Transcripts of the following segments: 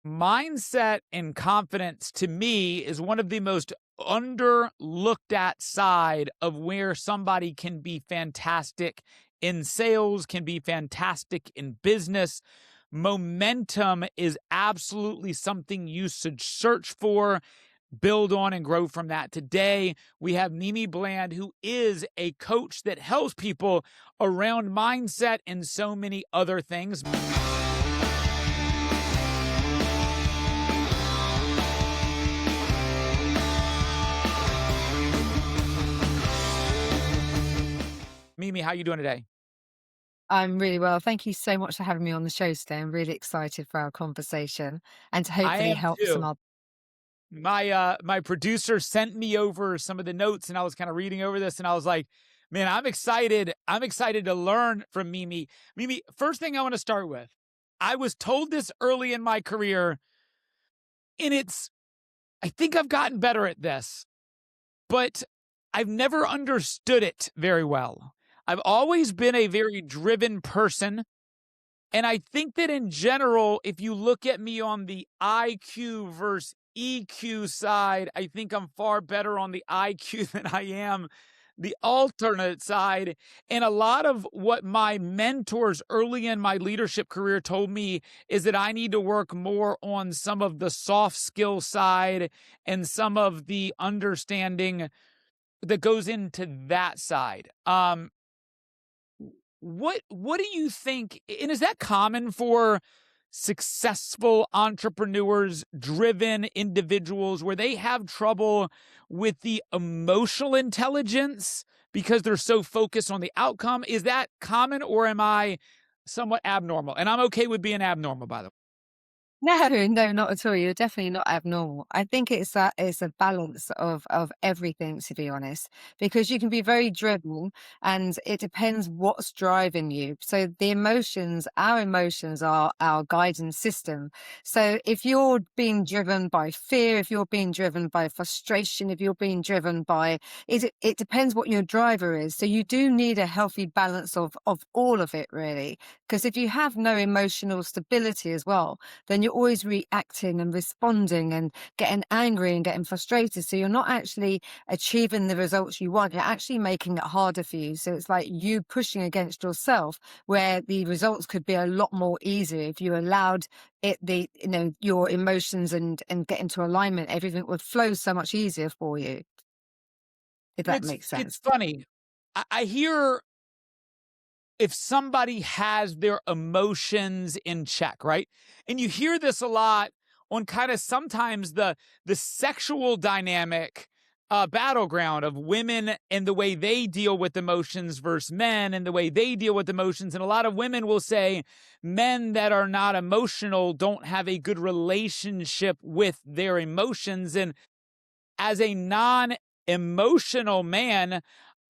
Mindset and confidence to me is one of the most underlooked at side of where somebody can be fantastic in sales, can be fantastic in business. Momentum is absolutely something you should search for, build on, and grow from that. Today, we have Mimi Bland, who is a coach that helps people around mindset and so many other things. Mimi, how you doing today? I'm really well. Thank you so much for having me on the show today. I'm really excited for our conversation and to I hopefully am help some too. other. My producer sent me over some of the notes and I was kind of reading over this and I was like, man, I'm excited. I'm excited to learn from Mimi. Mimi, first thing I want to start with. I was told this early in my career, and I think I've gotten better at this, but I've never understood it very well. I've always been a very driven person. And I think that in general, if you look at me on the IQ versus EQ side, I think I'm far better on the IQ than I am the alternate side. And a lot of what my mentors early in my leadership career told me is that I need to work more on some of the soft skill side and some of the understanding that goes into that side. What do you think, and is that common for successful entrepreneurs, driven individuals, where they have trouble with the emotional intelligence because they're so focused on the outcome? Is that common, or am I somewhat abnormal? And I'm okay with being abnormal, by the way. No, no, not at all. You're definitely not abnormal. I think it's a balance of everything, to be honest, because you can be very driven, and it depends what's driving you. So our emotions are our guidance system. So if you're being driven by fear, if you're being driven by frustration, if you're being driven by it depends what your driver is. So you do need a healthy balance of all of it, really, because if you have no emotional stability as well, then you're always reacting and responding and getting angry and getting frustrated. So you're not actually achieving the results you want. You're actually making it harder for you. So it's like you pushing against yourself, where the results could be a lot more easier if you allowed your emotions and get into alignment. Everything would flow so much easier for you, if And that it's makes it's sense. funny. I hear if somebody has their emotions in check, right? And you hear this a lot on kind of sometimes the sexual dynamic battleground of women and the way they deal with emotions versus men and the way they deal with emotions. And a lot of women will say men that are not emotional don't have a good relationship with their emotions. And as a non emotional man,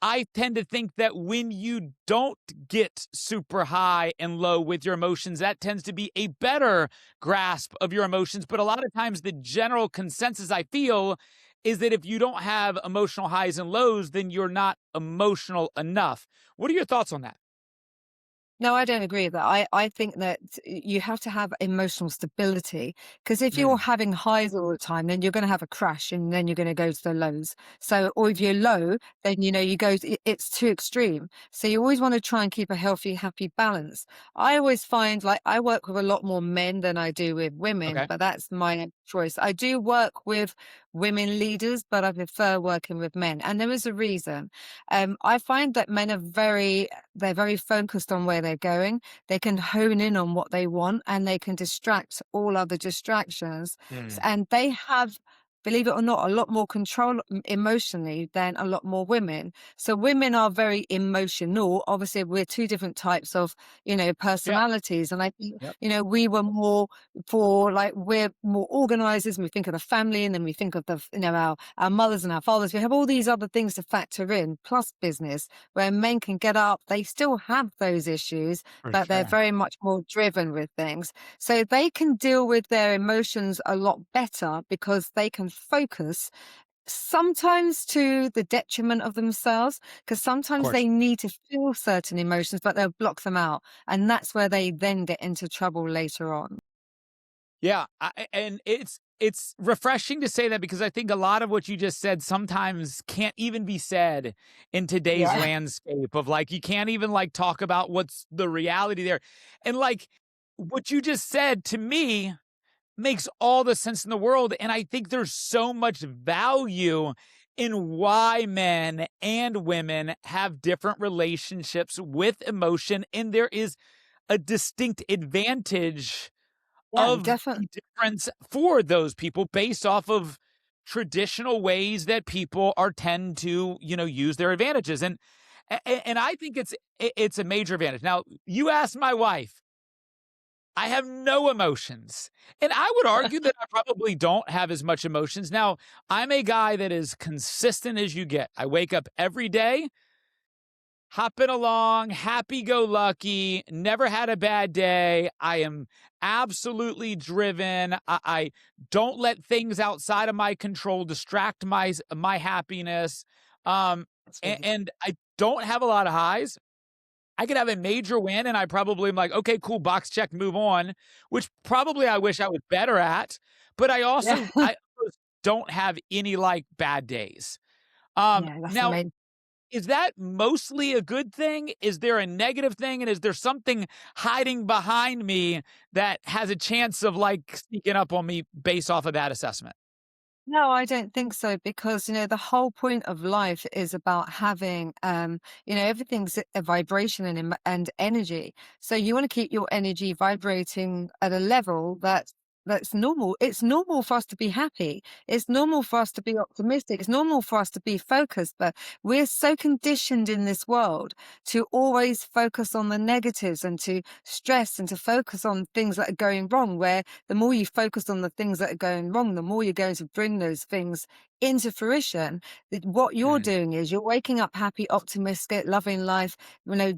I tend to think that when you don't get super high and low with your emotions, that tends to be a better grasp of your emotions. But a lot of times, the general consensus I feel is that if you don't have emotional highs and lows, then you're not emotional enough. What are your thoughts on that? No, I don't agree with that. I think that you have to have emotional stability, because if you're Mm, having highs all the time, then you're going to have a crash and then you're going to go to the lows. So, or if you're low, then it's too extreme. So you always want to try and keep a healthy, happy balance. I always find, like, I work with a lot more men than I do with women, okay. but that's my choice. I do work with women leaders, but I prefer working with men, and there is a reason. I find that men are they're very focused on where they're going. They can hone in on what they want, and they can distract all other distractions. Mm, And they have, believe it or not, a lot more control emotionally than a lot more women. So women are very emotional. Obviously, we're two different types of, yep. personalities. And I think, Yep. we were more we're more organizers, and we think of the family, and then we think of our mothers and our fathers. We have all these other things to factor in, plus business, where men can get up. They still have those issues, For but they're sure. very much more driven with things. So they can deal with their emotions a lot better because they can focus, sometimes to the detriment of themselves, because Of sometimes course. they need to feel certain emotions, but they'll block them out. And that's where they then get into trouble later on. Yeah, and it's refreshing to say that because I think a lot of what you just said sometimes can't even be said in today's Yeah. landscape of like you can't even like talk about what's the reality there. And like what you just said to me makes all the sense in the world. And I think there's so much value in why men and women have different relationships with emotion. And there is a distinct advantage Yeah, of definitely. the difference for those people based off of traditional ways that people are tend to, use their advantages. And I think it's a major advantage. Now, you ask my wife, I have no emotions. And I would argue that I probably don't have as much emotions. Now, I'm a guy that is consistent as you get. I wake up every day hopping along, happy go lucky, never had a bad day. I am absolutely driven. I don't let things outside of my control distract my happiness. Um, That's and, really and I don't have a lot of highs. I could have a major win, and I probably am like, okay, cool, box check, move on, which probably I wish I was better at. But I yeah. also I almost don't have any like bad days. Yeah, that's Now amazing. is that mostly a good thing? Is there a negative thing? And is there something hiding behind me that has a chance of like sneaking up on me based off of that assessment? No, I don't think so because, the whole point of life is about having, everything's a vibration and energy. So you want to keep your energy vibrating at a level that's normal. It's normal for us to be happy. It's normal for us to be optimistic. It's normal for us to be focused, but we're so conditioned in this world to always focus on the negatives and to stress and to focus on things that are going wrong, where the more you focus on the things that are going wrong, the more you're going to bring those things into fruition. What you're Mm, doing is you're waking up happy, optimistic, loving life,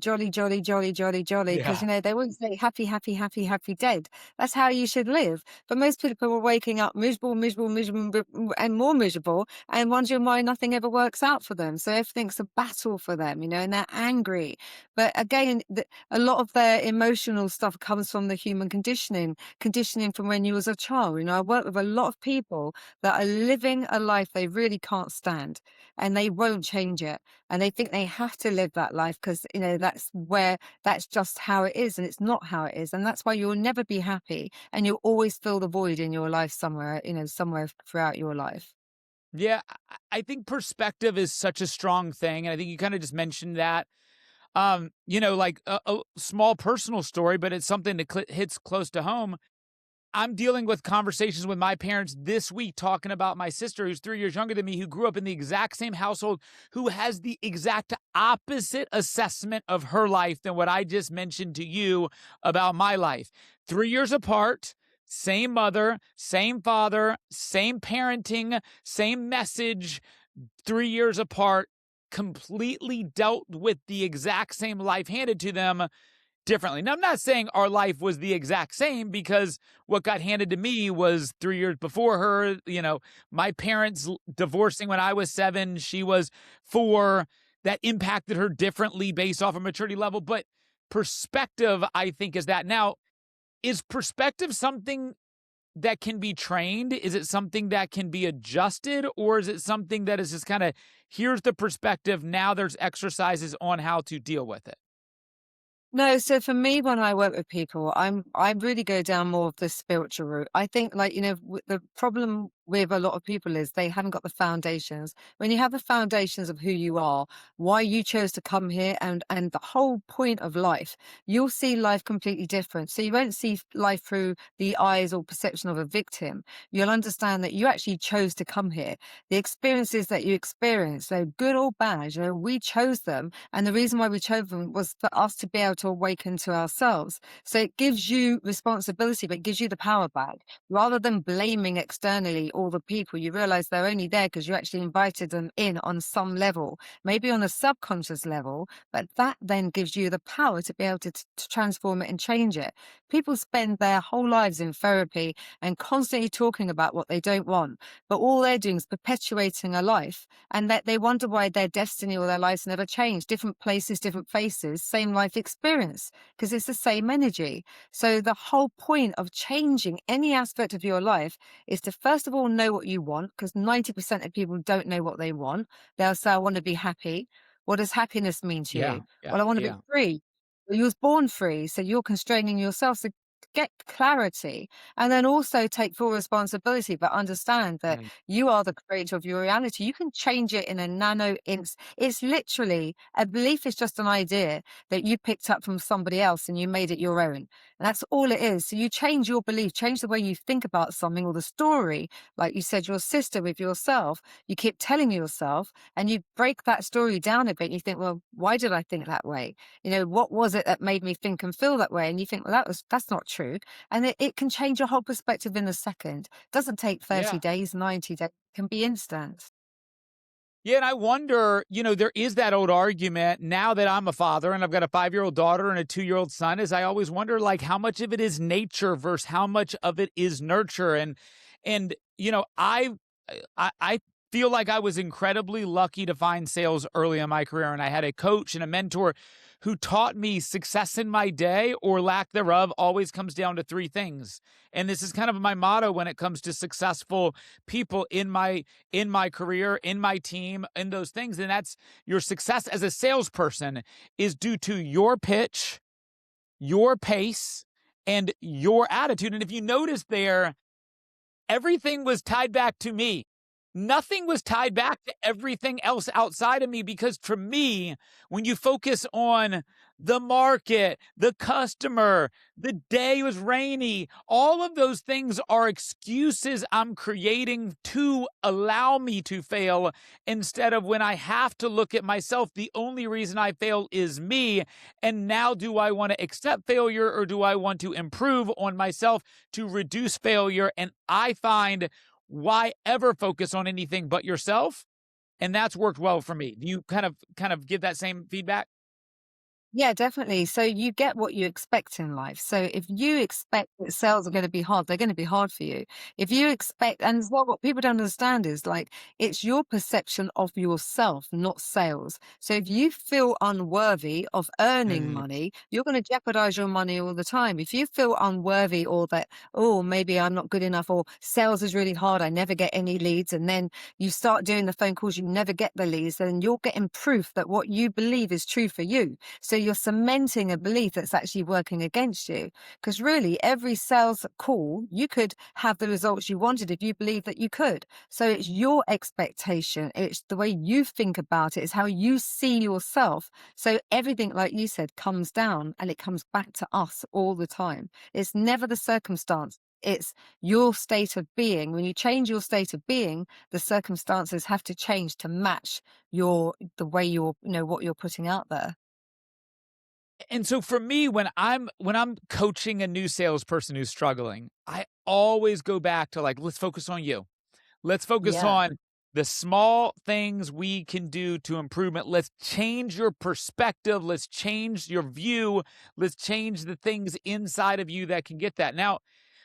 jolly, jolly, jolly, jolly, jolly. Because, yeah. they won't say happy, happy, happy, happy dead. That's how you should live. But most people are waking up miserable, miserable, miserable, and more miserable and wondering why nothing ever works out for them. So everything's a battle for them, and they're angry. But again, a lot of their emotional stuff comes from the human conditioning from when you was a child. I work with a lot of people that are living a life they really can't stand and they won't change it. And they think they have to live that life because, that's just how it is. And it's not how it is. And that's why you'll never be happy and you'll always fill the void in your life somewhere, somewhere throughout your life. Yeah. I think perspective is such a strong thing. And I think you kind of just mentioned that. Like a small personal story, but it's something that hits close to home. I'm dealing with conversations with my parents this week talking about my sister who's 3 years younger than me, who grew up in the exact same household, who has the exact opposite assessment of her life than what I just mentioned to you about my life. 3 years apart, same mother, same father, same parenting, same message, 3 years apart, completely dealt with the exact same life handed to them differently. Now, I'm not saying our life was the exact same because what got handed to me was 3 years before her. My parents divorcing when I was 7, she was 4. That impacted her differently based off of maturity level. But perspective, I think, is that. Now, is perspective something that can be trained? Is it something that can be adjusted? Or is it something that is just kind of, here's the perspective, now there's exercises on how to deal with it? No, so for me, when I work with people, I really go down more of the spiritual route. I think, like, the problem with a lot of people is they haven't got the foundations. When you have the foundations of who you are, why you chose to come here, and the whole point of life, you'll see life completely different. So you won't see life through the eyes or perception of a victim. You'll understand that you actually chose to come here. The experiences that you experience, so good or bad, we chose them. And the reason why we chose them was for us to be able to awaken to ourselves. So it gives you responsibility, but it gives you the power back rather than blaming externally meet all the people, you realize they're only there because you actually invited them in on some level, maybe on a subconscious level, but that then gives you the power to be able to transform it and change it. People spend their whole lives in therapy and constantly talking about what they don't want, but all they're doing is perpetuating a life, and that they wonder why their destiny or their lives never change. Different places, different faces, same life experience, because it's the same energy. So the whole point of changing any aspect of your life is to first of all know what you want, because 90% of people don't know what they want. They'll say, I want to be happy. What does happiness mean to Yeah, you? yeah, Well, I want to be yeah. free. Well, you was born free, so you're constraining yourself. So get clarity, and then also take full responsibility, but understand that Right. you are the creator of your reality. You can change it in a nano inch. It's literally a belief is just an idea that you picked up from somebody else and you made it your own. And that's all it is. So you change your belief, change the way you think about something or the story. Like you said, your sister with yourself, you keep telling yourself and you break that story down a bit. And you think, well, why did I think that way? What was it that made me think and feel that way? And you think, well, that's not true. And it can change your whole perspective in a second. Doesn't take 30 Yeah. days, 90 days, can be instant. Yeah, and I wonder, there is that old argument now that I'm a father and I've got a 5-year-old daughter and a 2-year-old son, is I always wonder like how much of it is nature versus how much of it is nurture. And I feel like I was incredibly lucky to find sales early in my career, and I had a coach and a mentor who taught me success in my day or lack thereof always comes down to three things. And this is kind of my motto when it comes to successful people in my career, in my team, in those things. And that's your success as a salesperson is due to your pitch, your pace, and your attitude. And if you notice there, everything was tied back to me. Nothing was tied back to everything else outside of me, because for me, when you focus on the market, the customer, the day was rainy, all of those things are excuses I'm creating to allow me to fail, instead of when I have to look at myself, the only reason I fail is me. And now, do I want to accept failure or do I want to improve on myself to reduce failure? And I find, why ever focus on anything but yourself? And that's worked well for me. Do you kind of give that same feedback? Yeah, definitely. So you get what you expect in life. So if you expect that sales are going to be hard, they're going to be hard for you. If you expect, and as well, what people don't understand is like it's your perception of yourself, not sales. So if you feel unworthy of earning Mm, money, you're going to jeopardize your money all the time. If you feel unworthy or that, oh, maybe I'm not good enough, or sales is really hard, I never get any leads, and then you start doing the phone calls, you never get the leads, then you're getting proof that what you believe is true for you. So you're cementing a belief that's actually working against you. Because really, every sales call, you could have the results you wanted if you believe that you could. So it's your expectation, it's the way you think about it, it's how you see yourself. So everything, like you said, comes down and it comes back to us all the time. It's never the circumstance. It's your state of being. When you change your state of being, the circumstances have to change to match the way what you're putting out there. and so for me, when I'm coaching a new salesperson who's struggling, I always go back to like, let's focus on you. Let's focus Yeah. on the small things we can do to improvement. Let's change your perspective. Let's change your view. Let's change the things inside of you that can get that. Now,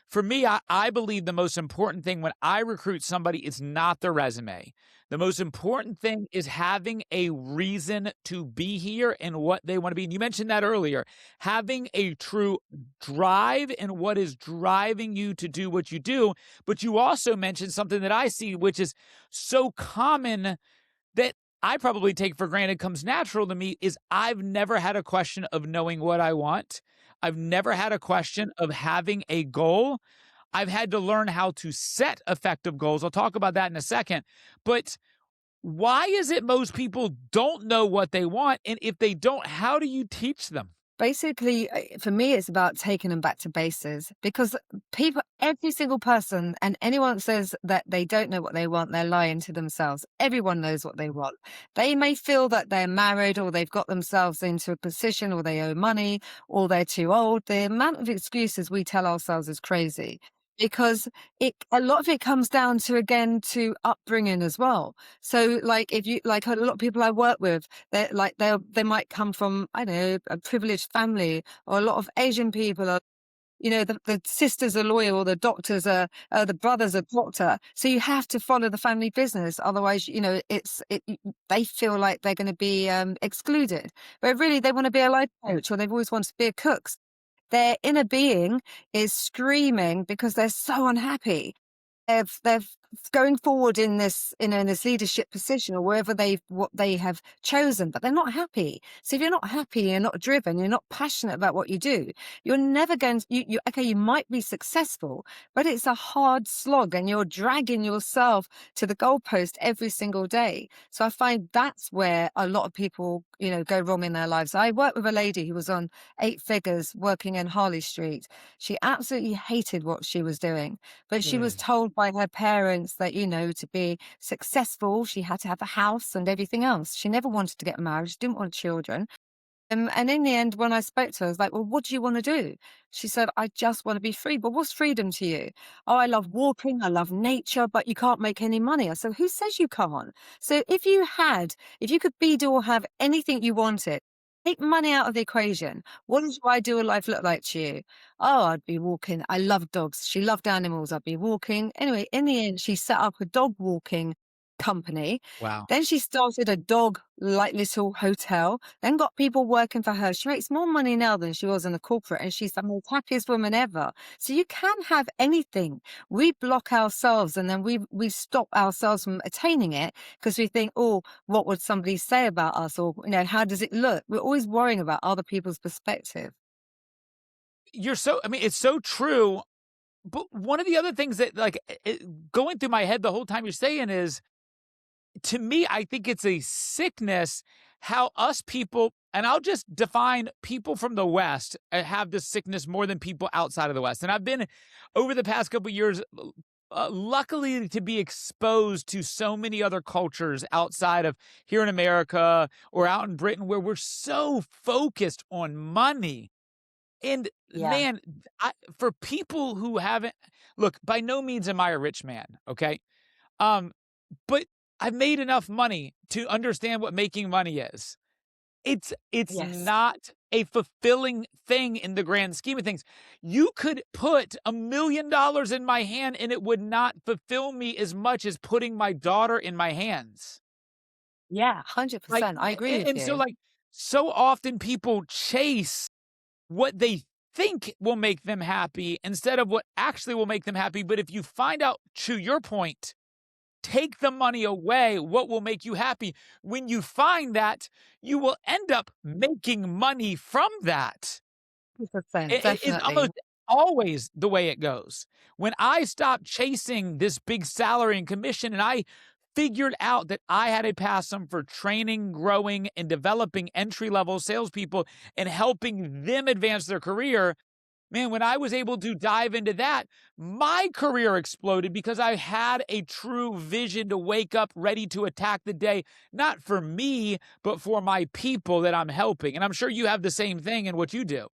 for me, I believe the most important thing when I recruit somebody is not their resume. The most important thing is having a reason to be here and what they want to be. And you mentioned that earlier, having a true drive in what is driving you to do what you do. But you also mentioned something that I see, which is so common that I probably take for granted, comes natural to me, is I've never had a question of knowing what I want. I've never had a question of having a goal. I've had to learn how to set effective goals. I'll talk about that in a second. But why is it most people don't know what they want? And if they don't, how do you teach them? Basically, for me, it's about taking them back to bases, because people, every single person, and anyone that says that they don't know what they want, they're lying to themselves. Everyone knows what they want. They may feel that they're married or they've got themselves into a position or they owe money or they're too old. The amount of excuses we tell ourselves is crazy. because a lot of it comes down to, again, to upbringing as well. So, like, if you like, a lot of people I work with, they're like, they might come from, I don't know, a privileged family, or a lot of Asian people are, the sister's a lawyer, or the doctor's the brother's a doctor. So you have to follow the family business. Otherwise, they feel like they're going to be excluded. But really, they want to be a life coach, or they've always wanted to be a cook. Their inner being is screaming because they're so unhappy. They're going forward in this, in this leadership position, or wherever what they have chosen, but they're not happy. So if you're not happy, you're not driven, you're not passionate about what you do, you're never going to, okay, you might be successful, but it's a hard slog, and you're dragging yourself to the goalpost every single day. So I find that's where a lot of people, go wrong in their lives. I worked with a lady who was on 8 figures working in Harley Street. She absolutely hated what she was doing, but she was Mm. told by her parents that, to be successful, she had to have a house and everything else. She never wanted to get married. She didn't want children. And in the end, when I spoke to her, I was like, well, what do you want to do? She said, I just want to be free. But what's freedom to you? Oh, I love walking. I love nature, but you can't make any money. I said, who says you can't? So if you could be, do, or have anything you wanted, take money out of the equation. What does your ideal life look like to you? Oh, I'd be walking. I love dogs. She loved animals. I'd be walking. Anyway, in the end, she set up a dog walking company. Wow. Then she started a dog like little hotel, then got people working for her. She makes more money now than she was in the corporate, and she's the most happiest woman ever. So you can have anything. We block ourselves, and then we stop ourselves from attaining it because we think, oh, what would somebody say about us? Or, how does it look? We're always worrying about other people's perspective. I mean, it's so true. But one of the other things that, like, going through my head the whole time you're saying is, to me, I think it's a sickness how us people, and I'll just define people from the West, have this sickness more than people outside of the West. And I've been, over the past couple of years, luckily to be exposed to so many other cultures outside of here in America or out in Britain, where we're so focused on money. And Yeah. man, for people who haven't, look, by no means am I a rich man, okay? Um, but I've made enough money to understand what making money is. It's Yes. not a fulfilling thing in the grand scheme of things. You could put $1 million in my hand and it would not fulfill me as much as putting my daughter in my hands. Yeah, Like, 100%. I agree with and so, you. like, so often people chase what they think will make them happy instead of what actually will make them happy. But if you find out, to your point, take the money away, what will make you happy? When you find that, you will end up making money from that. 100%, It's definitely. almost always the way it goes. When I stopped chasing this big salary and commission, and I figured out that I had a passion for training, growing, and developing entry-level salespeople and helping them advance their career, man, when I was able to dive into that, my career exploded because I had a true vision to wake up ready to attack the day, not for me, but for my people that I'm helping. And I'm sure you have the same thing in what you do.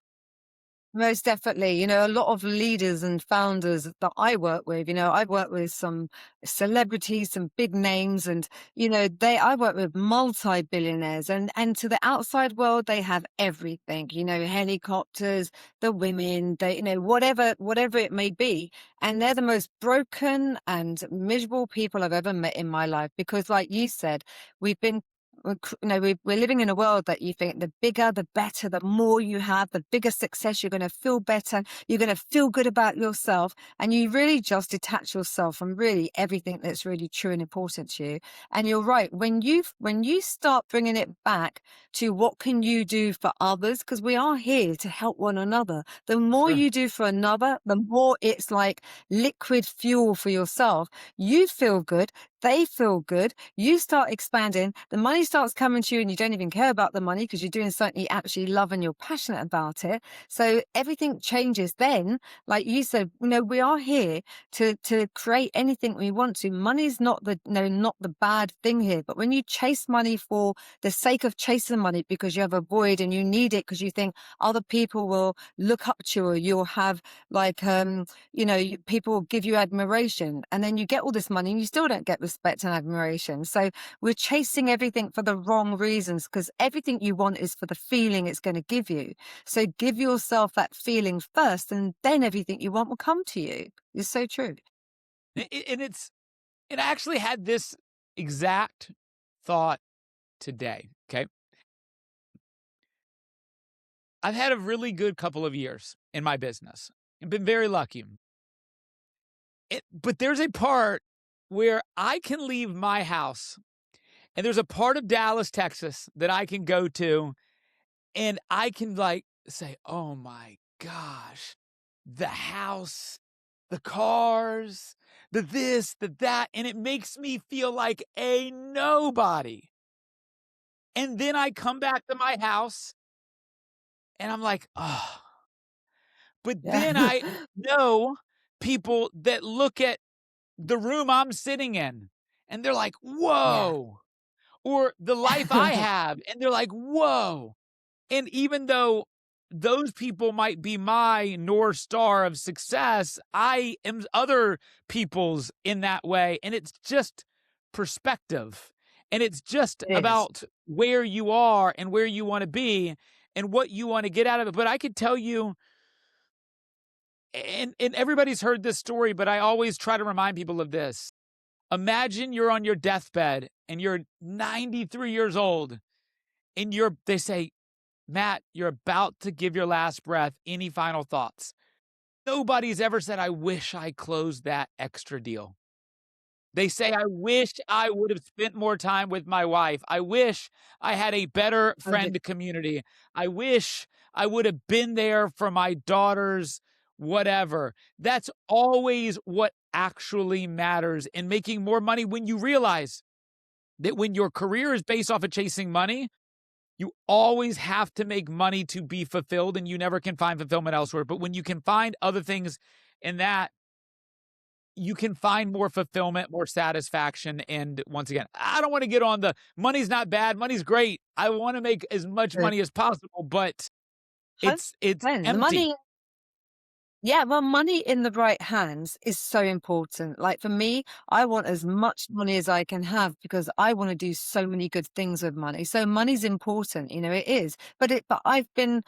Most definitely. A lot of leaders and founders that I work with, I've worked with some celebrities, some big names, and, I work with multi-billionaires, and to the outside world, they have everything, helicopters, the women, they, whatever it may be. And they're the most broken and miserable people I've ever met in my life. Because like you said, we've been we're living in a world that you think the bigger, the better, the more you have, the bigger success, you're going to feel better, you're going to feel good about yourself. And you really just detach yourself from really everything that's really true and important to you. And you're right. When you start bringing it back to what can you do for others, because we are here to help one another. The more Sure. you do for another, the more it's like liquid fuel for yourself. You feel good, They feel good. You start expanding. The money starts coming to you, and you don't even care about the money because you're doing something you actually love and you're passionate about it. So everything changes then. Like you said, we are here to create anything we want to. Money's not the no, not the bad thing here. But when you chase money for the sake of chasing money because you have a void and you need it because you think other people will look up to you, or you'll have like people will give you admiration, and then you get all this money and you still don't get respect and admiration. So we're chasing everything for the wrong reasons, because everything you want is for the feeling it's going to give you. So give yourself that feeling first, and then everything you want will come to you. It's so true. And it actually had this exact thought today. Okay. I've had a really good couple of years in my business. I've been very lucky. But there's a part where I can leave my house, and there's a part of Dallas, Texas that I can go to, and I can like say, oh my gosh, the house, the cars, the this, the that. And it makes me feel like a nobody. And then I come back to my house and I'm like, oh, but Yeah. then I know people that look at the room I'm sitting in and they're like, Yeah. whoa, or the life I have. And they're like, whoa. And even though those people might be my North Star of success, I am other people's in that way. And it's just perspective. And it's just It is. about where you are and where you want to be and what you want to get out of it. But I could tell you, and everybody's heard this story, but I always try to remind people of this. Imagine you're on your deathbed and you're 93 years old and they say, Matt, you're about to give your last breath. Any final thoughts? Nobody's ever said, I wish I closed that extra deal. They say, I wish I would have spent more time with my wife. I wish I had a better I do. friend community. I wish I would have been there for my daughters, whatever. That's always what actually matters in making more money, when you realize that when your career is based off of chasing money, you always have to make money to be fulfilled, and you never can find fulfillment elsewhere. But when you can find other things in that, you can find more fulfillment, more satisfaction. And once again, I don't want to get on the money's not bad, money's great. I want to make as much True. money as possible, but it's 100%. The empty. money. Yeah, well, money in the right hands is so important. Like for me, I want as much money as I can have because I want to do so many good things with money. So money's important, it is. But I've been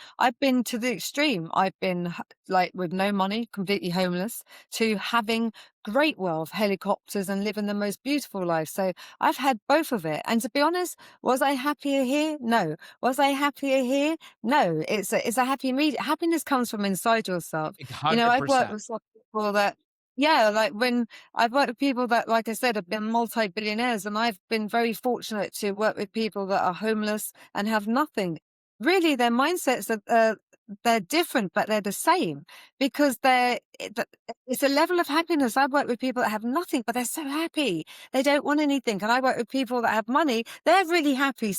to the extreme. I've been like with no money, completely homeless, to having great wealth, helicopters, and living the most beautiful life. So I've had both of it. And to be honest, was I happier here? No. Was I happier here? No. It's a happy medium. Happiness comes from inside yourself. Like I've worked 100%. with some people that, yeah, like when I've worked with people that, like I said, have been multi-billionaires, and I've been very fortunate to work with people that are homeless and have nothing. Really, their mindsets they're different, but they're the same because it's a level of happiness. I've worked with people that have nothing, but they're so happy. They don't want anything. And I work with people that have money. They're really happy.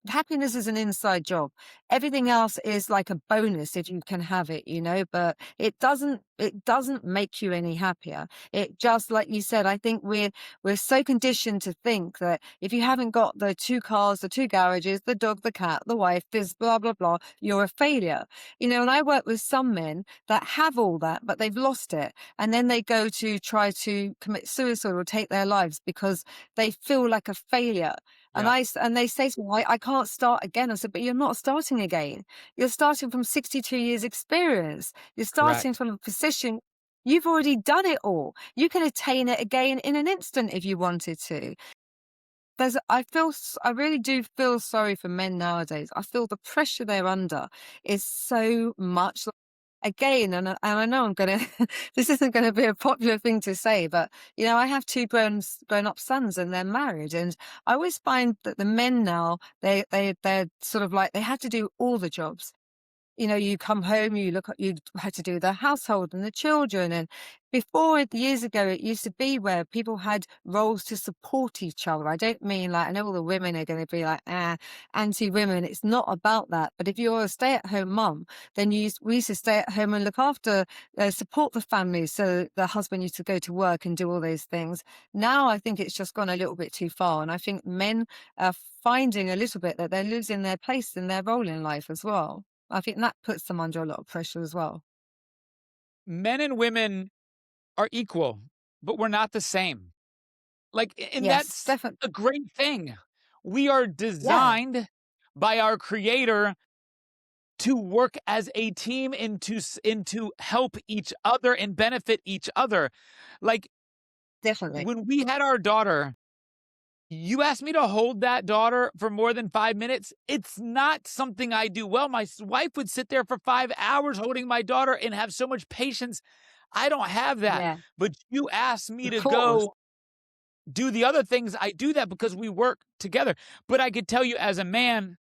Happiness is an inside job. Everything else is like a bonus if you can have it, but it doesn't make you any happier. It just, like you said, I think we're so conditioned to think that if you haven't got the two cars, the two garages, the dog, the cat, the wife, this blah blah blah, you're a failure. And I work with some men that have all that, but they've lost it. And then they go to try to commit suicide or take their lives because they feel like a failure. And Yeah, and they say to me, I can't start again. I said, but you're not starting again. You're starting from 62 years experience. You're starting correct. from a position. You've already done it all. You can attain it again in an instant if you wanted to. I really do feel sorry for men nowadays. I feel the pressure they're under is so much. Again, and I know I'm gonna this isn't gonna be a popular thing to say, but I have two grown up sons and they're married, and I always find that the men now they're sort of like they have to do all the jobs. you come home, you had to do the household and the children. And before, years ago, it used to be where people had roles to support each other. I don't mean like, I know all the women are going to be like, anti-women. It's not about that. But if you're a stay-at-home mum, then we used to stay at home and look after, support the family. So the husband used to go to work and do all those things. Now I think it's just gone a little bit too far. And I think men are finding a little bit that they're losing their place in their role in life as well. I think that puts them under a lot of pressure as well. Men and women are equal, but we're not the same. Like, and Yes, that's definitely. a great thing. We are Yeah, designed by our creator to work as a team and to help each other and benefit each other. Like, definitely. when we had our daughter, you asked me to hold that daughter for more than 5 minutes. It's not something I do well. My wife would sit there for 5 hours holding my daughter and have so much patience. I don't have that. Yeah, But you asked me of to course. go do the other things. I do that because we work together. But I could tell you, as a man,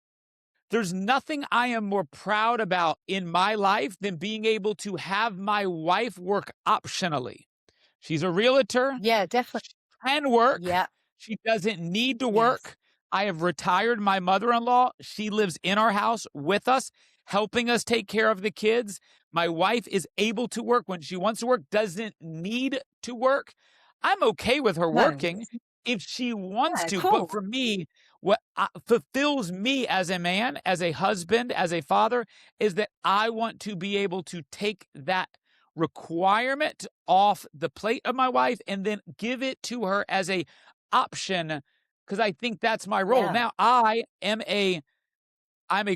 there's nothing I am more proud about in my life than being able to have my wife work optionally. She's a realtor. Yeah, definitely. She can work. Yeah, She doesn't need to yes. work. I have retired my mother-in-law. She lives in our house with us, helping us take care of the kids. My wife is able to work when she wants to work, doesn't need to work. I'm okay with her No. working if she wants Yeah, to. But cool. for me, what fulfills me as a man, as a husband, as a father, is that I want to be able to take that requirement off the plate of my wife and then give it to her as a option, because I think that's my role. Yeah. Now, I'm a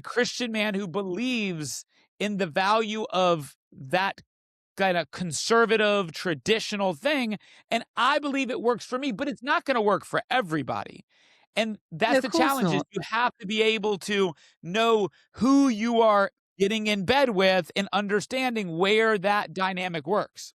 Christian man who believes in the value of that kind of conservative, traditional thing, and I believe it works for me, but it's not gonna work for everybody. And No, that's of the course challenge, is not. you have to be able to know who you are getting in bed with and understanding where that dynamic works.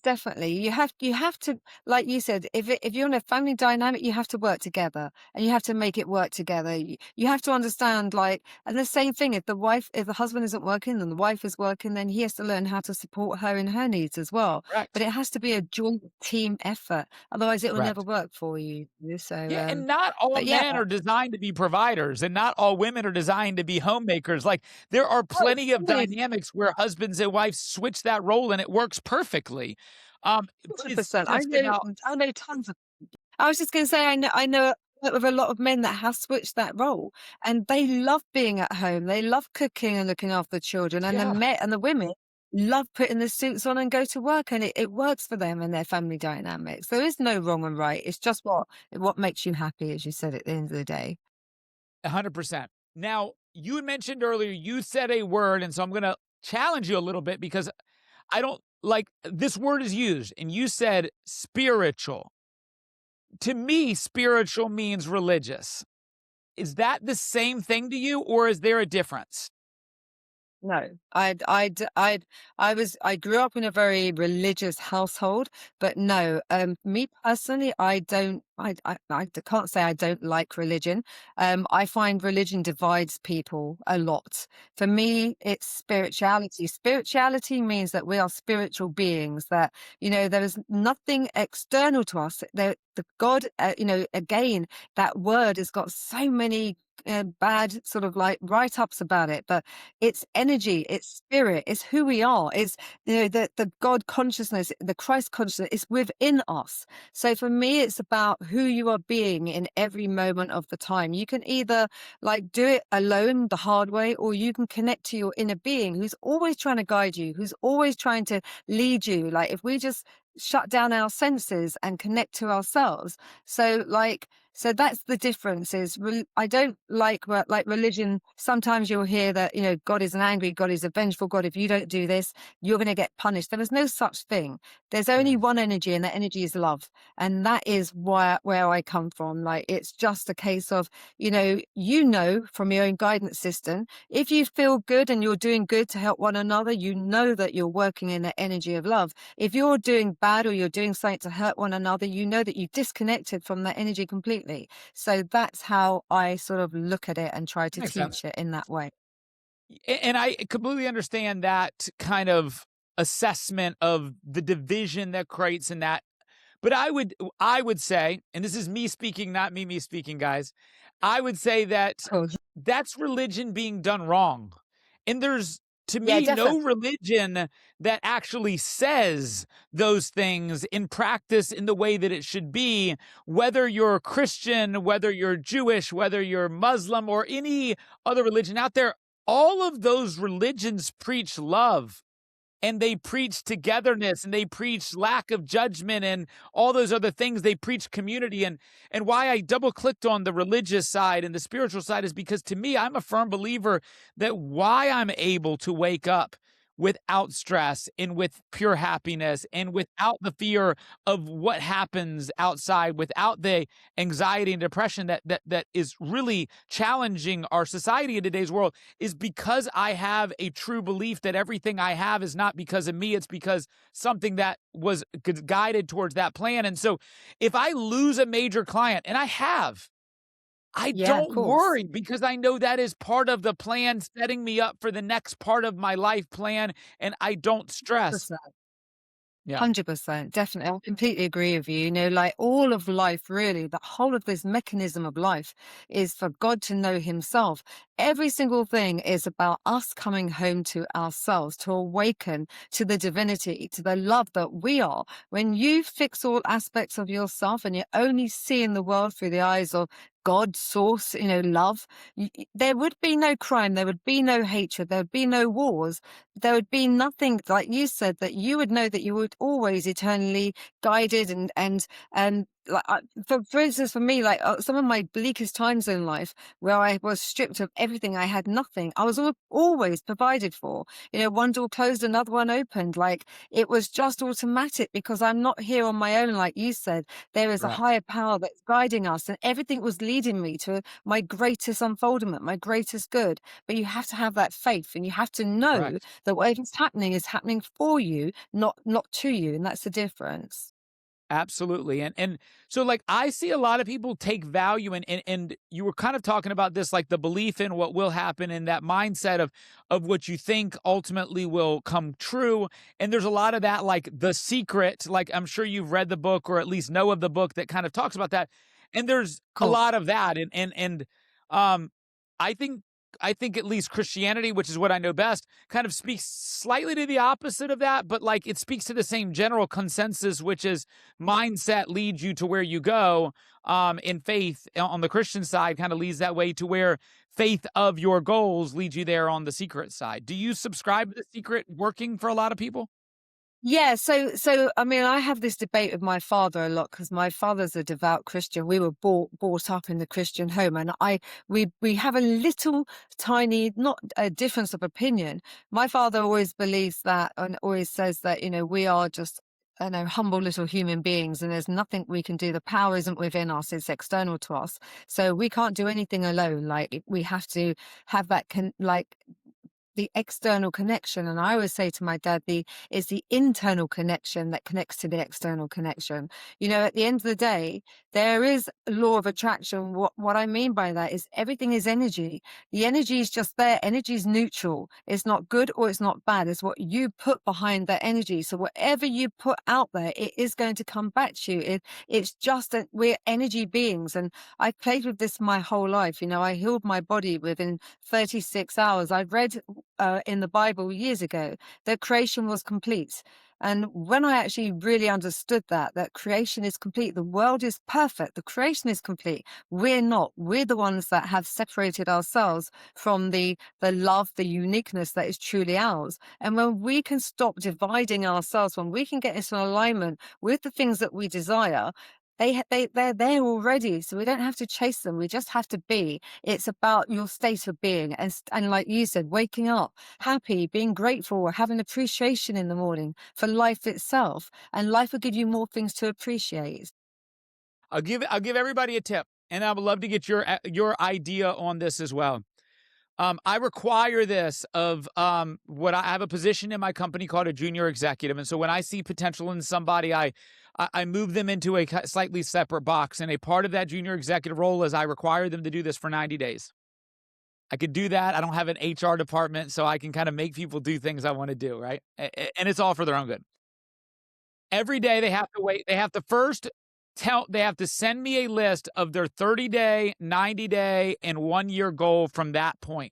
Definitely. You have to, like you said, if you're in a family dynamic, you have to work together and you have to make it work together. You have to understand, like, and the same thing, if the husband isn't working and the wife is working, then he has to learn how to support her in her needs as well. But Correct. it has to be a joint team effort. Otherwise it will never Correct. work for you. So Yeah, and not all but yeah, men are designed to be providers, and not all women are designed to be homemakers. Like, there are oh, plenty of dynamics where husbands and wives switch that role and it works perfectly. But it's 100%. just about I know tons of I was just gonna say, I know of a lot of men that have switched that role, and they love being at home. They love cooking and looking after the children, and the yeah, men and the women love putting the suits on and go to work, and it works for them and their family dynamics. There is no wrong and right. It's just what makes you happy, as you said at the end of the day. 100%. Now, you had mentioned earlier, you said a word, and so I'm gonna challenge you a little bit because I don't like this word is used, and you said spiritual. To me, spiritual means religious. Is that the same thing to you, or is there a difference? No, I grew up in a very religious household, but no, me personally, can't say I don't like religion. I find religion divides people a lot. For me, it's spirituality. Spirituality means that we are spiritual beings, that, there is nothing external to us. The God, again, that word has got so many bad sort of like write-ups about it, but it's energy, it's spirit, it's who we are. It's, the God consciousness, the Christ consciousness is within us. So for me, it's about who you are being in every moment of the time. You can either like do it alone the hard way, or you can connect to your inner being who's always trying to guide you, who's always trying to lead you. Like if we just shut down our senses and connect to ourselves. So that's the difference. I don't like religion. Sometimes you'll hear that, God is an angry, God is a vengeful God. If you don't do this, you're going to get punished. There is no such thing. There's only Yeah. one energy, and that energy is love. And that is where I come from. Like, it's just a case of, from your own guidance system, if you feel good and you're doing good to help one another, you know that you're working in the energy of love. If you're doing bad or you're doing something to hurt one another, you know that you disconnected from that energy completely. So that's how I sort of look at it and try to Makes sense. teach it in that way. And I completely understand that kind of assessment of the division that creates in that. But I would say, and this is me speaking, not me speaking, guys. I would say that Cool. that's religion being done wrong. And there's, to Yeah, me, no definitely. religion that actually says those things in practice in the way that it should be, whether you're Christian, whether you're Jewish, whether you're Muslim, or any other religion out there. All of those religions preach love, and they preach togetherness, and they preach lack of judgment, and all those other things. They preach community. And why I double clicked on the religious side and the spiritual side is because, to me, I'm a firm believer that why I'm able to wake up without stress and with pure happiness and without the fear of what happens outside, without the anxiety and depression that is really challenging our society in today's world, is because I have a true belief that everything I have is not because of me. It's because something that was guided towards that plan. And so if I lose a major client, and I have, I Yeah, of don't course. worry, because I know that is part of the plan setting me up for the next part of my life plan, and I don't stress. Percent. Yeah, 100%, definitely. I completely agree with you. You know, like all of life, really, the whole of this mechanism of life is for God to know Himself. Every single thing is about us coming home to ourselves, to awaken to the divinity, to the love that we are. When you fix all aspects of yourself and you're only seeing the world through the eyes of God, source, love, there would be no crime, there would be no hatred, there would be no wars, there would be nothing, like you said, that you would know that you would always eternally guided and like for instance, for me, like some of my bleakest times in life where I was stripped of everything, I had nothing, I was always provided for. One door closed, another one opened. Like it was just automatic because I'm not here on my own. Like you said, there is a correct. higher power that's guiding us, and everything was leading me to my greatest unfoldment, my greatest good. But you have to have that faith, and you have to know Correct. that whatever's happening is happening for you, not to you, and that's the difference. Absolutely. And so, like, I see a lot of people take value in, and you were kind of talking about this, like the belief in what will happen, and that mindset of what you think ultimately will come true. And there's a lot of that, like The Secret, like I'm sure you've read the book or at least know of the book that kind of talks about that. And there's Of a course. lot of that. And um I think I think at least Christianity, which is what I know best, kind of speaks slightly to the opposite of that, but like it speaks to the same general consensus, which is mindset leads you to where you go. In faith on the Christian side kind of leads that way to where faith of your goals leads you there on the secret side. Do you subscribe to the secret working for a lot of people? Yeah, so I mean, I have this debate with my father a lot because my father's a devout Christian. We were brought up in the Christian home, and we have a little tiny, not a difference of opinion. My father always believes that and always says that we are just humble little human beings, and there's nothing we can do. The power isn't within us; it's external to us. So we can't do anything alone. Like we have to have that the external connection. And I always say to my dad, it's the internal connection that connects to the external connection. At the end of the day, there is a law of attraction. What I mean by that is everything is energy. The energy is just there. Energy is neutral. It's not good or it's not bad. It's what you put behind that energy. So whatever you put out there, it is going to come back to you. It's just that we're energy beings. And I've played with this my whole life. I healed my body within 36 hours. I've read in the Bible years ago that creation was complete. And when I actually really understood that creation is complete, the world is perfect, the creation is complete. We're not. We're the ones that have separated ourselves from the love, the uniqueness that is truly ours. And when we can stop dividing ourselves, when we can get into alignment with the things that we desire, they're there already. So we don't have to chase them. We just have to be. It's about your state of being. And like you said, waking up happy, being grateful, having appreciation in the morning for life itself. And life will give you more things to appreciate. I'll give everybody a tip, and I would love to get your idea on this as well. I require this of what I have a position in my company called a junior executive, and so when I see potential in somebody, I move them into a slightly separate box, and a part of that junior executive role is I require them to do this for 90 days. I could do that. I don't have an HR department, so I can kind of make people do things I want to do, right? And it's all for their own good. Every day they have to wait. They have to first they have to send me a list of their 30-day, 90-day, and 1-year goal from that point.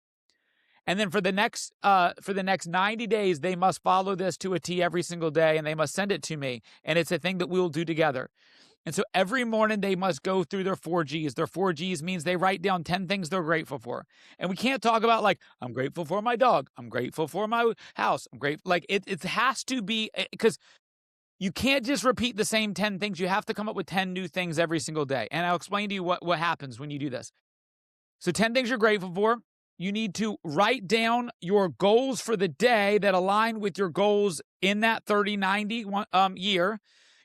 And then for the next 90 days, they must follow this to a T every single day, and they must send it to me. And it's a thing that we'll do together. And so every morning they must go through their 4Gs. Their 4Gs means they write down 10 things they're grateful for. And we can't talk about like, I'm grateful for my dog. I'm grateful for my house. I'm grateful. Like it has to be, because you can't just repeat the same 10 things. You have to come up with 10 new things every single day. And I'll explain to you what happens when you do this. So 10 things you're grateful for. You need to write down your goals for the day that align with your goals in that 30-90 year.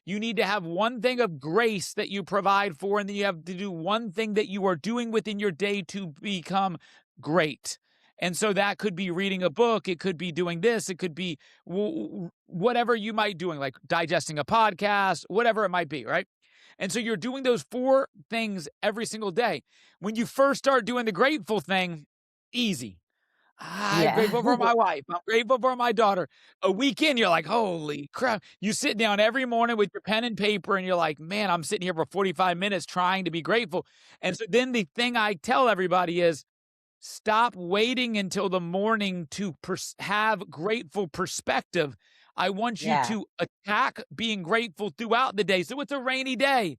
You need to have one thing of grace that you provide for, and then you have to do one thing that you are doing within your day to become great. And so that could be reading a book. It could be doing this. It could be whatever you might doing, like digesting a podcast, whatever it might be, right? And so you're doing those 4 things every single day. When you first start doing the grateful thing, easy. I'm Yeah. grateful for my wife. I'm grateful for my daughter. A week in, you're like, holy crap. You sit down every morning with your pen and paper and you're like, man, I'm sitting here for 45 minutes trying to be grateful. And so then the thing I tell everybody is stop waiting until the morning to have grateful perspective. I want you Yeah. to attack being grateful throughout the day. So it's a rainy day.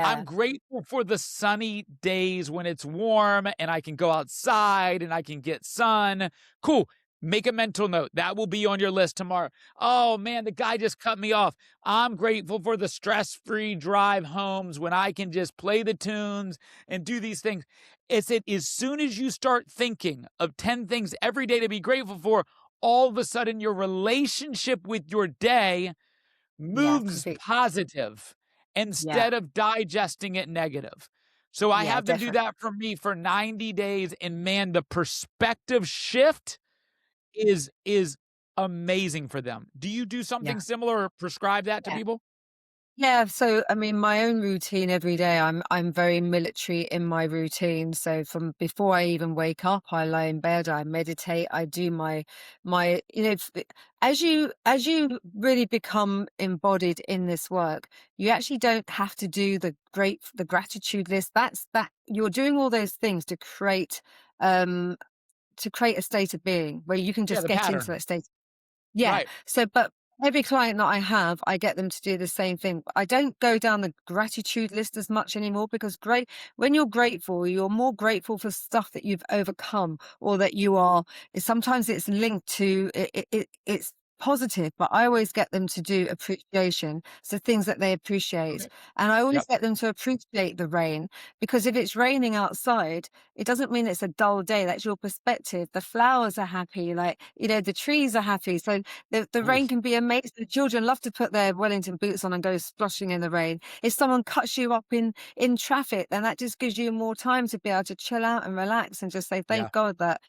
I'm Yeah. grateful for the sunny days when it's warm and I can go outside and I can get sun. Cool. Make a mental note. That will be on your list tomorrow. Oh man, the guy just cut me off. I'm grateful for the stress-free drive homes when I can just play the tunes and do these things. It's as soon as you start thinking of 10 things every day to be grateful for, all of a sudden your relationship with your day Yeah. moves Complete. positive Yeah. instead of digesting it negative. So I Yeah. have them do Definitely. that for me for 90 days. And man, the perspective shift is amazing for them. Do you do Yeah. something similar or prescribe that to Yeah. people? Yeah, so I mean, my own routine every day, I'm very military in my routine. So from before I even wake up, I lie in bed, I meditate, I do my as you really become embodied in this work, you actually don't have to do the gratitude list. That you're doing all those things um to create a state of being where you can Yeah, just the get into pattern. that state. Yeah. Right. So, but every client that I have, I get them to do the same thing. I don't go down the gratitude list as much anymore because when you're grateful, you're more grateful for stuff that you've overcome or that you are. Sometimes it's linked to it's positive, but I always get them to do appreciation. So things that they appreciate. Okay. And I always Yep. get them to appreciate the rain because if it's raining outside, it doesn't mean it's a dull day. That's your perspective. The flowers are happy, like, the trees are happy. So the rain Oof. can be amazing. The children love to put their Wellington boots on and go splashing in the rain. If someone cuts you up in traffic, then that just gives you more time to be able to chill out and relax and just say, Yeah. thank God that,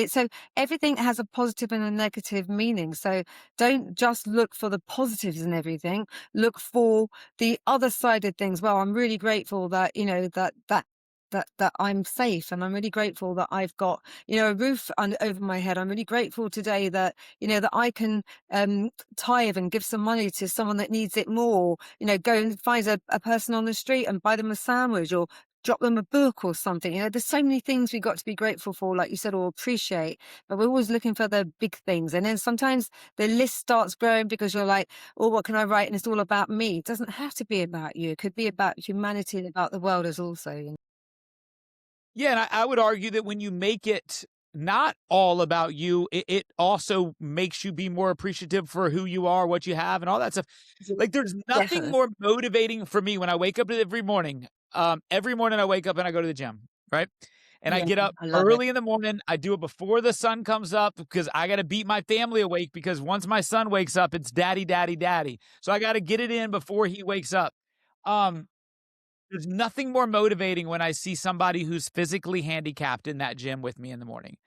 so everything has a positive and a negative meaning. So don't just look for the positives and everything. Look for the other side of things. Well, I'm really grateful that, that I'm safe, and I'm really grateful that I've got, a roof over my head. I'm really grateful today that, that I can tithe and give some money to someone that needs it more. Go and find a person on the street and buy them a sandwich or drop them a book or something. There's so many things we've got to be grateful for, like you said, or appreciate, but we're always looking for the big things. And then sometimes the list starts growing because you're like, oh, what can I write? And it's all about me. It doesn't have to be about you. It could be about humanity and about the world as also. Yeah, and I would argue that when you make it not all about you, it also makes you be more appreciative for who you are, what you have, and all that stuff. Like, there's nothing Definitely. more motivating for me when I wake up every morning. Every morning I wake up and I go to the gym, right? And I Yeah, get up I love it. early in the morning. I do it before the sun comes up because I got to beat my family awake because once my son wakes up, it's daddy, daddy, daddy. So I got to get it in before he wakes up. Um, there's nothing more motivating when I see somebody who's physically handicapped in that gym with me in the morning.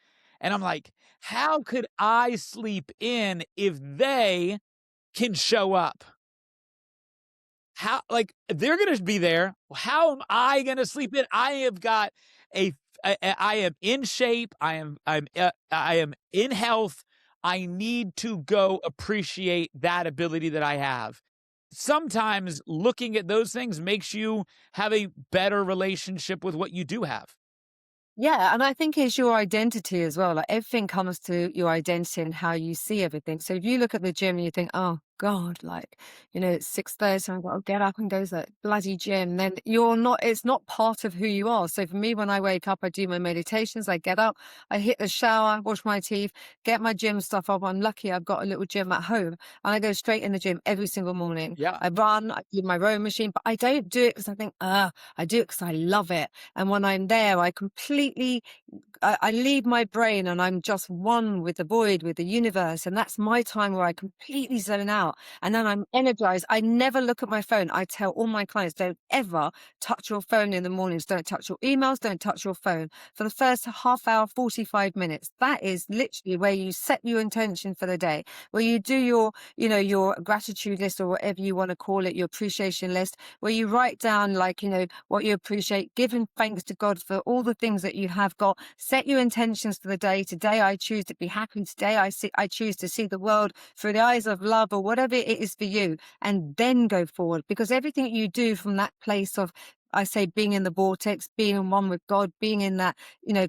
And I'm like, how could I sleep in if they can show up? How, like, they're going to be there. How am I going to sleep in? I have got I am in shape. I am in health. I need to go appreciate that ability that I have. Sometimes looking at those things makes you have a better relationship with what you do have. Yeah, and I think it's your identity as well. Like everything comes to your identity and how you see everything. So if you look at the gym and you think, oh God, like, it's 6:30, I've got to get up and go to that bloody gym, then it's not part of who you are. So for me, when I wake up, I do my meditations, I get up, I hit the shower, wash my teeth, get my gym stuff up. I'm lucky I've got a little gym at home and I go straight in the gym every single morning. Yeah. I run, I do my rowing machine, but I don't do it because I think, I do it because I love it. And when I'm there, I leave my brain and I'm just one with the void, with the universe. And that's my time where I completely zone out. And then I'm energized. I never look at my phone. I tell all my clients, don't ever touch your phone in the mornings. Don't touch your emails. Don't touch your phone for the first half hour, 45 minutes. That is literally where you set your intention for the day, where you do your gratitude list or whatever you want to call it, your appreciation list, where you write down what you appreciate, giving thanks to God for all the things that you have got. Set your intentions for the day. Today I choose to be happy. Today I choose to see the world through the eyes of love or whatever it is for you, and then go forward, because everything you do from that place of, I say, being in the vortex, being in one with God, being in that,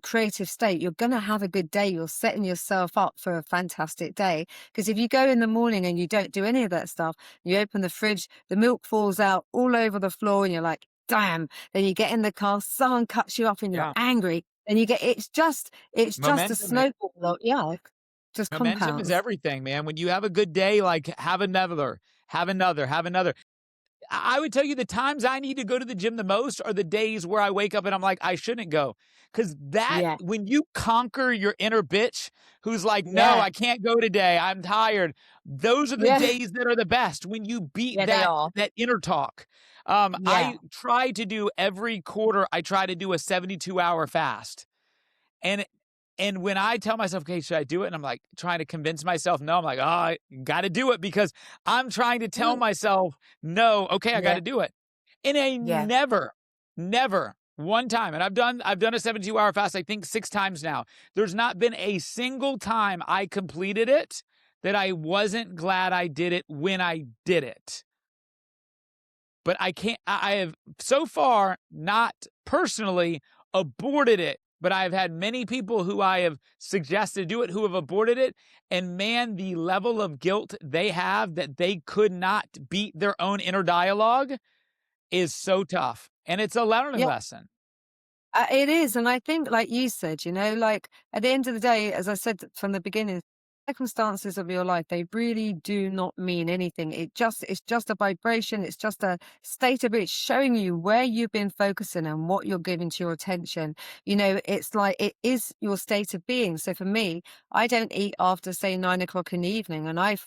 creative state, you're going to have a good day. You're setting yourself up for a fantastic day. Because if you go in the morning and you don't do any of that stuff, you open the fridge, the milk falls out all over the floor and you're like, damn. Then you get in the car, someone cuts you off and you're Yeah. angry. And it's just a Momentum, man. snowball. Yeah, it just Momentum is compounds. everything, man. When you have a good day, like have another, have another, have another. I would tell you the times I need to go to the gym the most are the days where I wake up and I'm like, I shouldn't go. Cause Yeah, when you conquer your inner bitch who's like, no, yeah, I can't go today, I'm tired. Those are the yeah, days that are the best when you beat yeah, they are. that inner talk. Yeah, I try to do every quarter, I try to do a 72-hour fast. And when I tell myself, okay, should I do it? And I'm like trying to convince myself, no, I'm like, oh, I got to do it because I'm trying to tell Mm. myself, no, okay, I got Yeah, to do it. And I yeah. never one time, and I've done a 72-hour fast, I think 6 times now. There's not been a single time I completed it that I wasn't glad I did it when I did it. But I can't, I have so far not personally aborted it, but I've had many people who I have suggested to do it who have aborted it. And man, the level of guilt they have that they could not beat their own inner dialogue is so tough. And it's a learning Yeah. lesson. It is, and I think, like you said, like at the end of the day, as I said from the beginning, circumstances of your life, they really do not mean anything. It's just a vibration. It's just a state of it. It's showing you where you've been focusing and what you're giving to your attention. It's like it is your state of being. So for me, I don't eat after say 9 o'clock in the evening, and I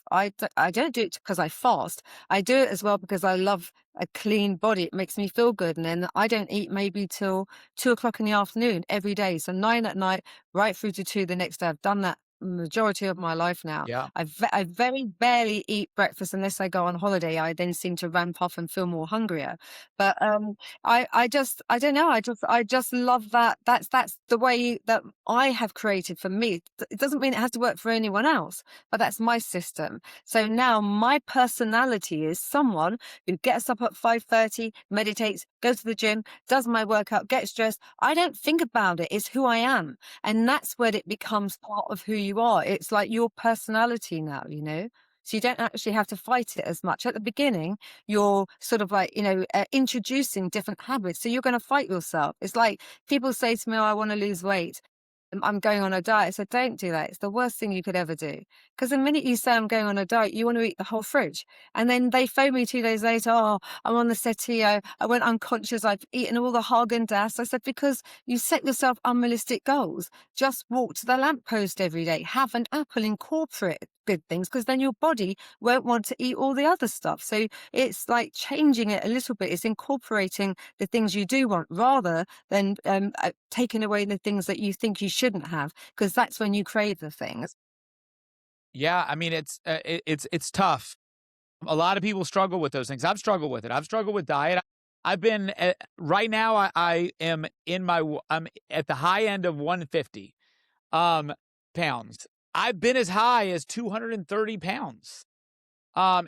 don't do it because I fast. I do it as well because I love a clean body. It makes me feel good, and then I don't eat maybe till 2 o'clock in the afternoon every day. So 9 at night, right through to 2 the next day. I've done that majority of my life now. Yeah. I very barely eat breakfast unless I go on holiday. I then seem to ramp up and feel more hungrier. But I don't know. I just love that. That's the way that I have created for me. It doesn't mean it has to work for anyone else, but that's my system. So now my personality is someone who gets up at 5:30, meditates, goes to the gym, does my workout, gets dressed. I don't think about it. It's who I am. And that's when it becomes part of who you are. It's like your personality now. So you don't actually have to fight it as much. At the beginning, you're sort of like, introducing different habits. So you're going to fight yourself. It's like people say to me, oh, I want to lose weight. I'm going on a diet. So don't do that. It's the worst thing you could ever do. Because the minute you say I'm going on a diet, you want to eat the whole fridge. And then they phone me 2 days later, oh, I'm on the settee. I went unconscious. I've eaten all the Haagen-Dazs. I said, because you set yourself unrealistic goals. Just walk to the lamppost every day. Have an apple, incorporate good things, because then your body won't want to eat all the other stuff. So it's like changing it a little bit. It's incorporating the things you do want rather than taking away the things that you think you shouldn't have, because that's when you crave the things. Yeah. I mean, it's tough. A lot of people struggle with those things. I've struggled with it. I've struggled with diet. I've been at, right now. I am in my. I'm at the high end of 150 um pounds. I've been as high as 230 pounds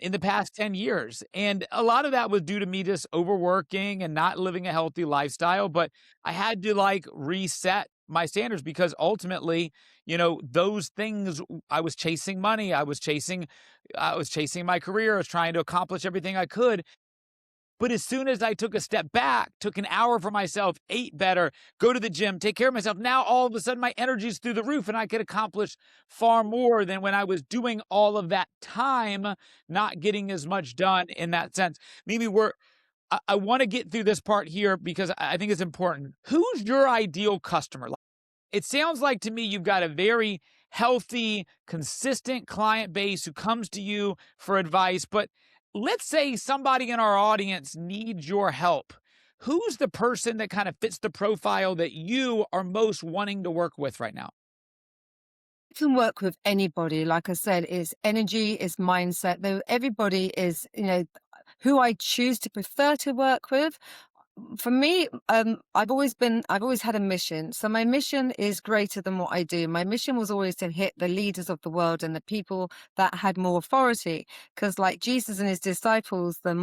in the past 10 years. And a lot of that was due to me just overworking and not living a healthy lifestyle. But I had to like reset my standards because ultimately, those things I was chasing money, I was chasing my career, I was trying to accomplish everything I could. But as soon as I took a step back, took an hour for myself, ate better, go to the gym, take care of myself, now all of a sudden my energy's through the roof and I could accomplish far more than when I was doing all of that time, not getting as much done in that sense. Maybe I want to get through this part here because I think it's important. Who's your ideal customer? It sounds like to me you've got a very healthy, consistent client base who comes to you for advice. But let's say somebody in our audience needs your help. Who's the person that kind of fits the profile that you are most wanting to work with right now? Can work with anybody. Like I said, it's energy, it's mindset. Though everybody is, who I choose to prefer to work with. For me, I've always had a mission. So my mission is greater than what I do. My mission was always to hit the leaders of the world and the people that had more authority. Because like Jesus and his disciples, the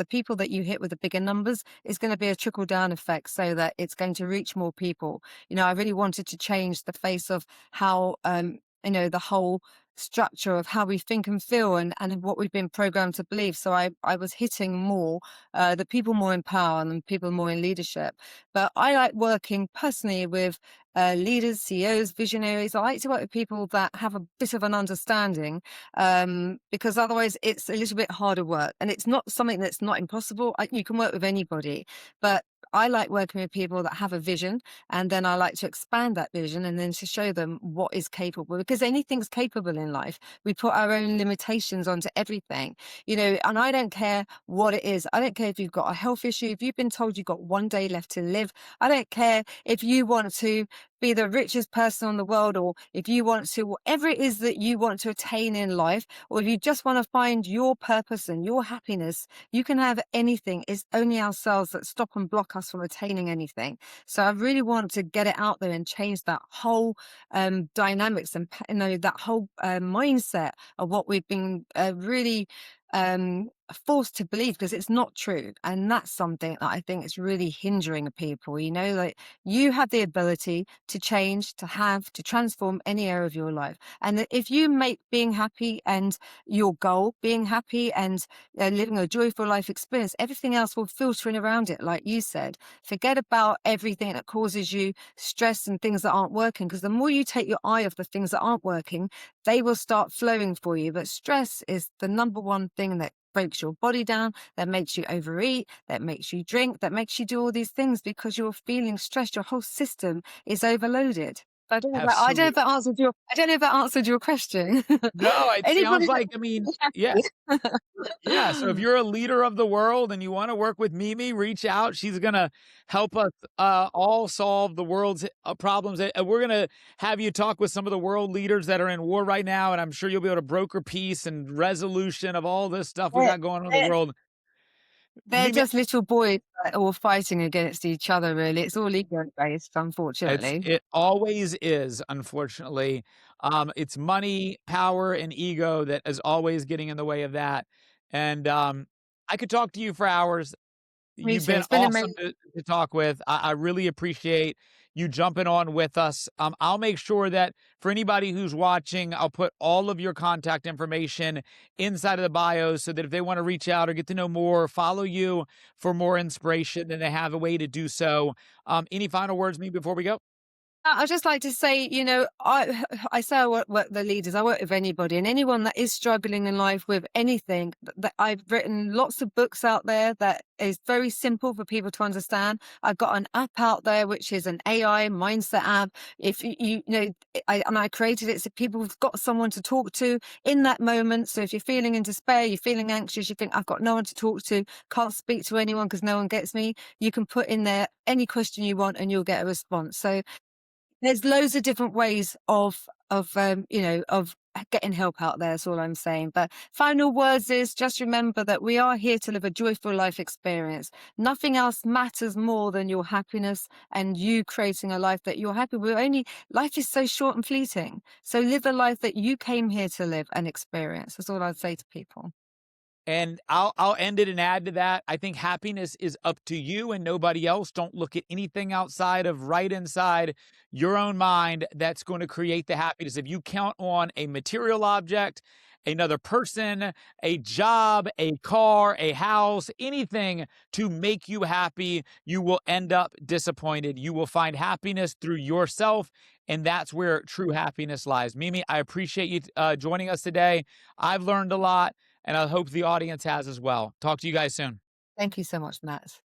people that you hit with the bigger numbers is going to be a trickle down effect so that it's going to reach more people. I really wanted to change the face of how, the whole structure of how we think and feel and what we've been programmed to believe. So I was hitting more the people more in power and people more in leadership. But I like working personally with leaders, CEOs, visionaries. I like to work with people that have a bit of an understanding because otherwise it's a little bit harder work. And it's not something that's not impossible. You can work with anybody, but I like working with people that have a vision, and then I like to expand that vision and then to show them what is capable, because anything's capable in life. We put our own limitations onto everything, and I don't care what it is. I don't care if you've got a health issue, if you've been told you've got one day left to live. I don't care if you want to be the richest person in the world, or if you want to, whatever it is that you want to attain in life, or if you just want to find your purpose and your happiness, you can have anything. It's only ourselves that stop and block us from attaining anything. So I really want to get it out there and change that whole dynamics and that whole mindset of what we've been really forced to believe, because it's not true. And that's something that I think is really hindering people. Like, you have the ability to change, to transform any area of your life. And that if you make being happy and your goal, being happy and living a joyful life experience, everything else will filter in around it. Like you said, forget about everything that causes you stress and things that aren't working, because the more you take your eye off the things that aren't working, they will start flowing for you. But stress is the number one thing that breaks your body down, that makes you overeat, that makes you drink, that makes you do all these things because you're feeling stressed. Your whole system is overloaded. I don't know if Absolutely. that answered your question. No, it sounds Anybody like, I mean, yeah. that Yeah, so if you're a leader of the world and you wanna work with Mimi, reach out. She's gonna help us, all solve the world's, problems, and we're gonna have you talk with some of the world leaders that are in war right now, and I'm sure you'll be able to broker peace and resolution of all this stuff we they're, got going on in the they're world. they're Mimi, just little boys that are all fighting against each other, really. It's all ego based, unfortunately. it always is, unfortunately. It's money, power, and ego that is always getting in the way of that, and, I could talk to you for hours. Me You've too. been It's been awesome amazing. to talk with. I really appreciate you jumping on with us. I'll make sure that for anybody who's watching, I'll put all of your contact information inside of the bio so that if they want to reach out or get to know more, follow you for more inspiration, then they have a way to do so. Any final words, me, before we go? I'd just like to say, I say I work with the leaders. I work with anybody and anyone that is struggling in life with anything. That I've written lots of books out there that is very simple for people to understand. I've got an app out there which is an AI mindset app. If I created it so people have got someone to talk to in that moment. So if you're feeling in despair, you're feeling anxious, you think I've got no one to talk to, can't speak to anyone because no one gets me, you can put in there any question you want and you'll get a response. So there's loads of different ways of getting help out there is all I'm saying. But final words is just remember that we are here to live a joyful life experience. Nothing else matters more than your happiness and you creating a life that you're happy with. Only life is so short and fleeting. So live the life that you came here to live and experience. That's all I'd say to people. And I'll end it and add to that. I think happiness is up to you and nobody else. Don't look at anything outside of right inside your own mind that's going to create the happiness. If you count on a material object, another person, a job, a car, a house, anything to make you happy, you will end up disappointed. You will find happiness through yourself, and that's where true happiness lies. Mimi, I appreciate you joining us today. I've learned a lot, and I hope the audience has as well. Talk to you guys soon. Thank you so much, Matt.